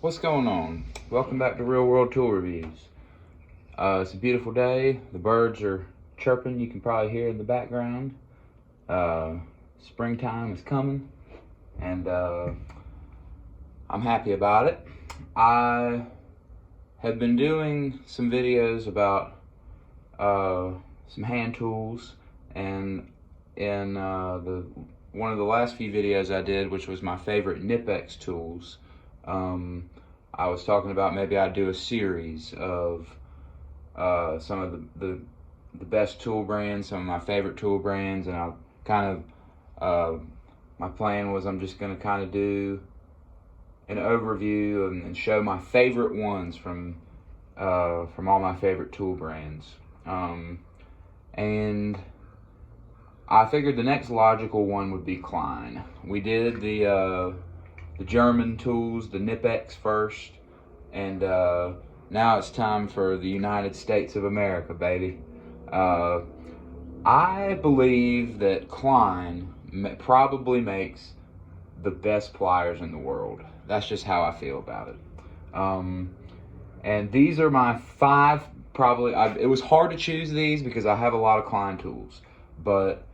What's going on? Welcome back to Real World Tool Reviews. It's a beautiful day. The birds are chirping. You can probably hear in the background. Springtime is coming, and I'm happy about it. I have been doing some videos about some hand tools, and in one of the last few videos I did, which was my favorite Knipex tools, I was talking about maybe I'd do a series of some of the best tool brands, some of my favorite tool brands, and I'll kind of, my plan was I'm just going to kind of do an overview and show my favorite ones from all my favorite tool brands. And I figured the next logical one would be Klein. We did the German tools, the Knipex first, and now it's time for the United States of America, baby. I believe that Klein probably makes the best pliers in the world. That's just how I feel about it. And these are my five, probably, it was hard to choose these because I have a lot of Klein tools, but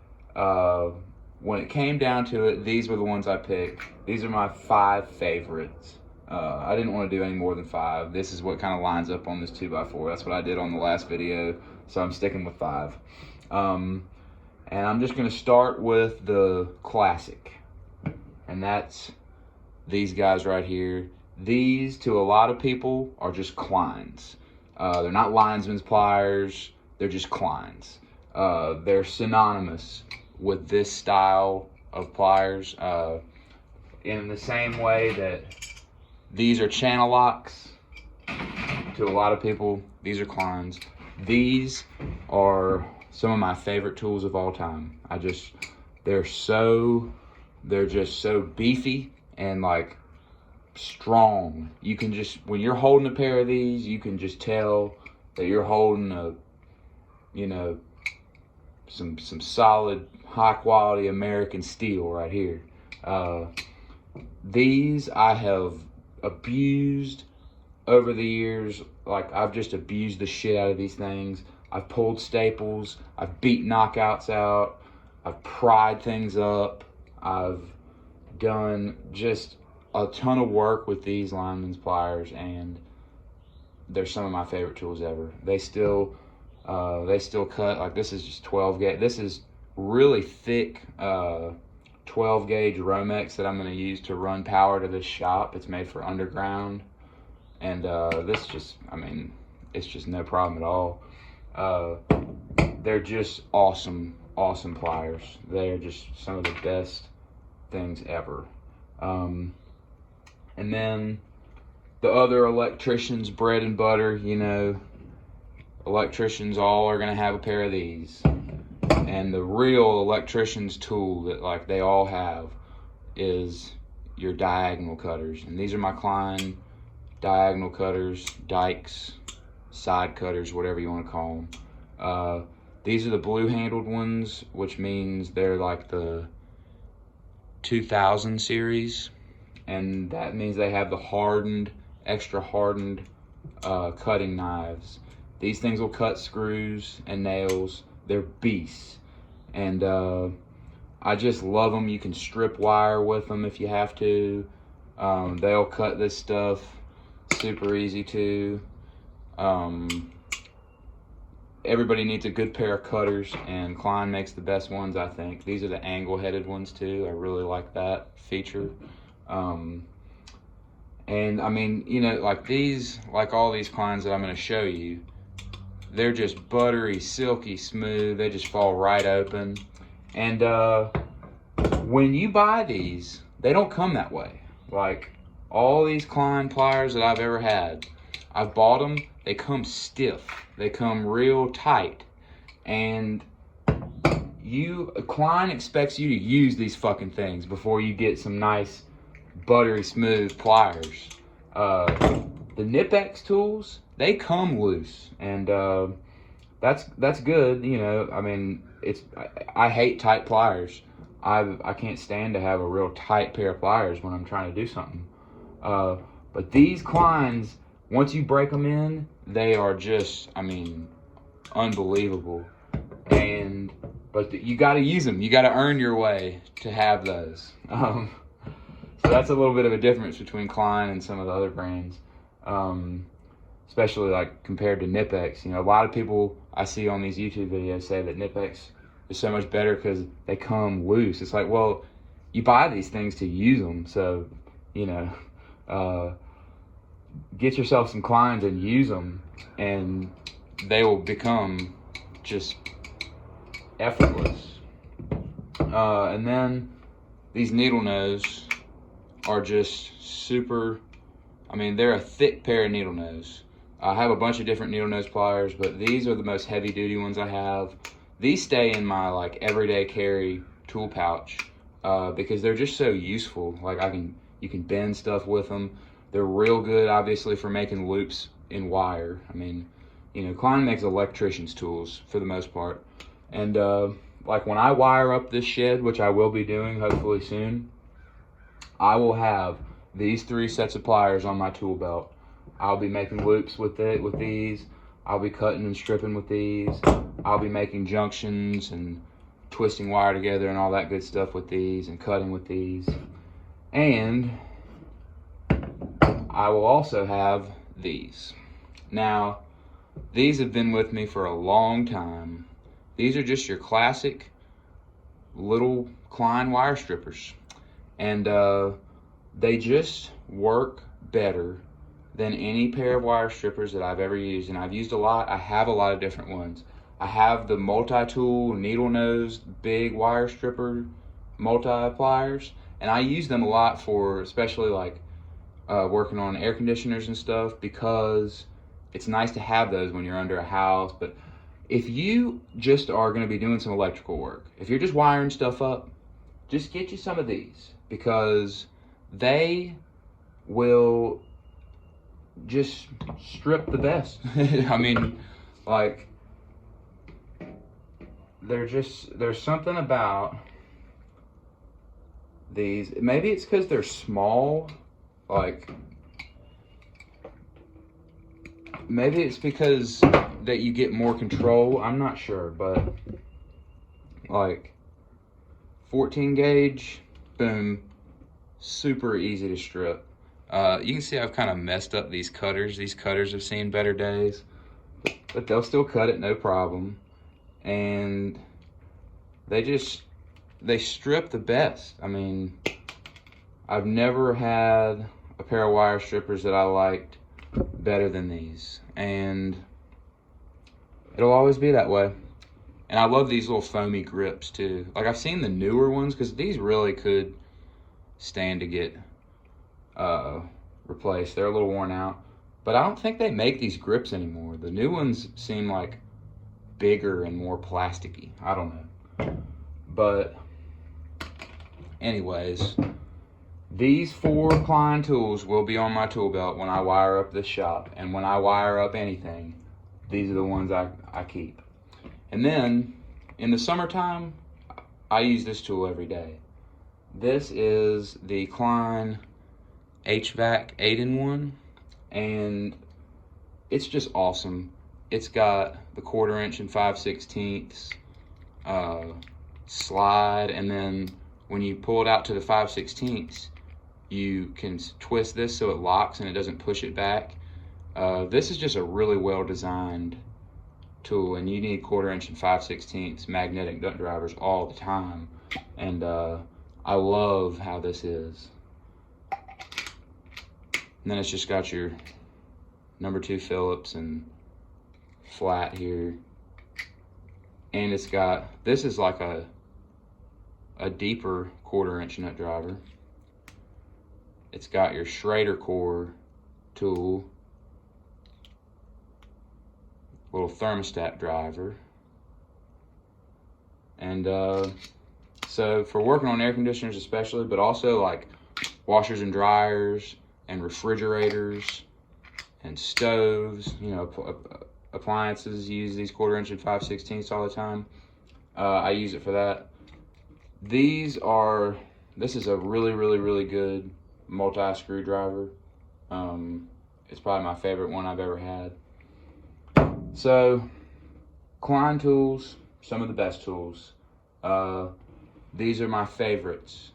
when it came down to it, these were the ones I picked. These are my five favorites. I didn't want to do any more than five. This is what kind of lines up on this 2x4. That's what I did on the last video, so I'm sticking with five. And I'm just going to start with the classic, and that's these guys right here. These, to a lot of people, are just Kleins. They're not linesman's pliers, they're just Kleins. They're synonymous with this style of pliers, in the same way that these are channel locks. To a lot of people, these are Kleins. These are some of my favorite tools of all time. They're just so beefy and like strong. You can just, when you're holding a pair of these, you can just tell that you're holding a, you know, some solid, high quality American steel right here. These I have abused over the years. Like, I've just abused the shit out of these things. I've pulled staples, I've beat knockouts out, I've pried things up, I've done just a ton of work with these lineman's pliers, and they're some of my favorite tools ever. They still cut. Like, this is just 12 gauge. This is really thick 12 gauge Romex that I'm going to use to run power to this shop. It's made for underground, and this just, I mean, it's just no problem at all. They're just awesome pliers. They're just some of the best things ever. And then the other electricians' bread and butter, you know, electricians all are going to have a pair of these. And the real electrician's tool that, like, they all have is your diagonal cutters. And these are my Klein diagonal cutters, dikes, side cutters, whatever you want to call them. These are the blue handled ones, which means they're like the 2000 series. And that means they have the hardened, extra hardened cutting knives. These things will cut screws and nails. They're beasts. And I just love them. You can strip wire with them if you have to. They'll cut this stuff super easy too. Everybody needs a good pair of cutters, and Klein makes the best ones, I think. These are the angle-headed ones too. I really like that feature. And I mean, you know, like these, like all these Kleins that I'm going to show you, they're just buttery, silky smooth. They just fall right open. And when you buy these, they don't come that way. Like, all these Klein pliers that I've ever had, I've bought them, they come stiff. They come real tight. And Klein expects you to use these fucking things before you get some nice buttery smooth pliers. The Knipex tools, they come loose, and that's good. You know, I mean, I hate tight pliers. I can't stand to have a real tight pair of pliers when I'm trying to do something. But But these Kleins, once you break them in, they are just, I mean, unbelievable. But you got to use them. You got to earn your way to have those. So that's a little bit of a difference between Klein and some of the other brands, especially like compared to Nipex. You know, a lot of people I see on these YouTube videos say that Nipex is so much better because they come loose. It's like, well, you buy these things to use them, so you know, get yourself some Kleins and use them, and they will become just effortless. And then these needle nose are just super, I mean, they're a thick pair of needle nose. I have a bunch of different needle nose pliers, but these are the most heavy duty ones I have. These stay in my like everyday carry tool pouch because they're just so useful. Like you can bend stuff with them. They're real good, obviously, for making loops in wire. I mean, you know, Klein makes electrician's tools for the most part. And like when I wire up this shed, which I will be doing hopefully soon, I will have these 3 sets of pliers on my tool belt. I'll be making loops with these. I'll be cutting and stripping with these. I'll be making junctions and twisting wire together and all that good stuff with these, and cutting with these. And I will also have these. Now, these have been with me for a long time. These are just your classic little Klein wire strippers. And they just work better than any pair of wire strippers that I've ever used. And I've used a lot. I have a lot of different ones. I have the Multitool needle nose big wire stripper multi-pliers, and I use them a lot for especially like working on air conditioners and stuff, because it's nice to have those when you're under a house. But if you just are going to be doing some electrical work, if you're just wiring stuff up, just get you some of these, because they will just strip the best. I mean, like, there's something about these. Maybe it's because they're small. Like, maybe it's because that you get more control. I'm not sure, but like 14 gauge, boom, super easy to strip. You can see I've kind of messed up these cutters. These cutters have seen better days, but they'll still cut it no problem. And they strip the best. I mean, I've never had a pair of wire strippers that I liked better than these, and it'll always be that way. And I love these little foamy grips too. Like, I've seen the newer ones, because these really could stand to get replaced. They're a little worn out, but I don't think they make these grips anymore. The new ones seem like bigger and more plasticky. I don't know. But anyways, these 4 Klein tools will be on my tool belt when I wire up this shop. And when I wire up anything, these are the ones I keep. And then in the summertime, I use this tool every day. This is the Klein HVAC 8-in-1, and it's just awesome. It's got the 1/4 inch and 5/16 slide, and then when you pull it out to the 5/16, you can twist this so it locks and it doesn't push it back. This is just a really well designed tool, and you need 1/4 inch and 5/16 magnetic nut drivers all the time. And I love how this is. And then it's just got your number 2 Phillips and flat here. And it's got, this is like a deeper 1/4 inch nut driver. It's got your Schrader core tool, little thermostat driver. And so for working on air conditioners especially, but also like washers and dryers and refrigerators and stoves, you know, appliances use these 1/4 inch and 5/16 all the time. I use it for that. This is a really good multi screwdriver. It's probably my favorite one I've ever had. So, Klein tools, some of the best tools. These are my favorites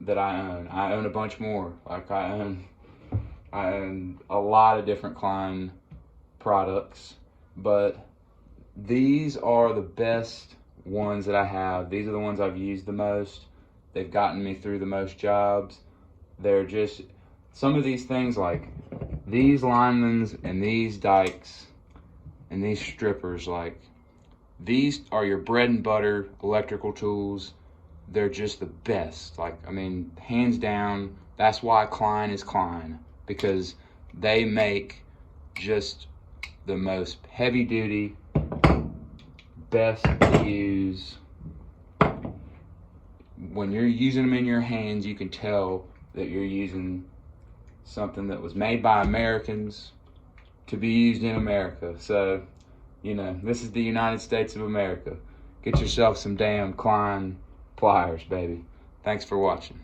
that I own. I own a bunch more. Like I own a lot of different Klein products, but these are the best ones that I have. These are the ones I've used the most. They've gotten me through the most jobs. They're just, some of these things like these linemans and these dikes and these strippers, like these are your bread and butter electrical tools. They're just the best. Like, I mean, hands down, that's why Klein is Klein, because they make just the most heavy duty, best to use. When you're using them in your hands, you can tell that you're using something that was made by Americans to be used in America. So, you know, this is the United States of America. Get yourself some damn Klein pliers, baby. Thanks for watching.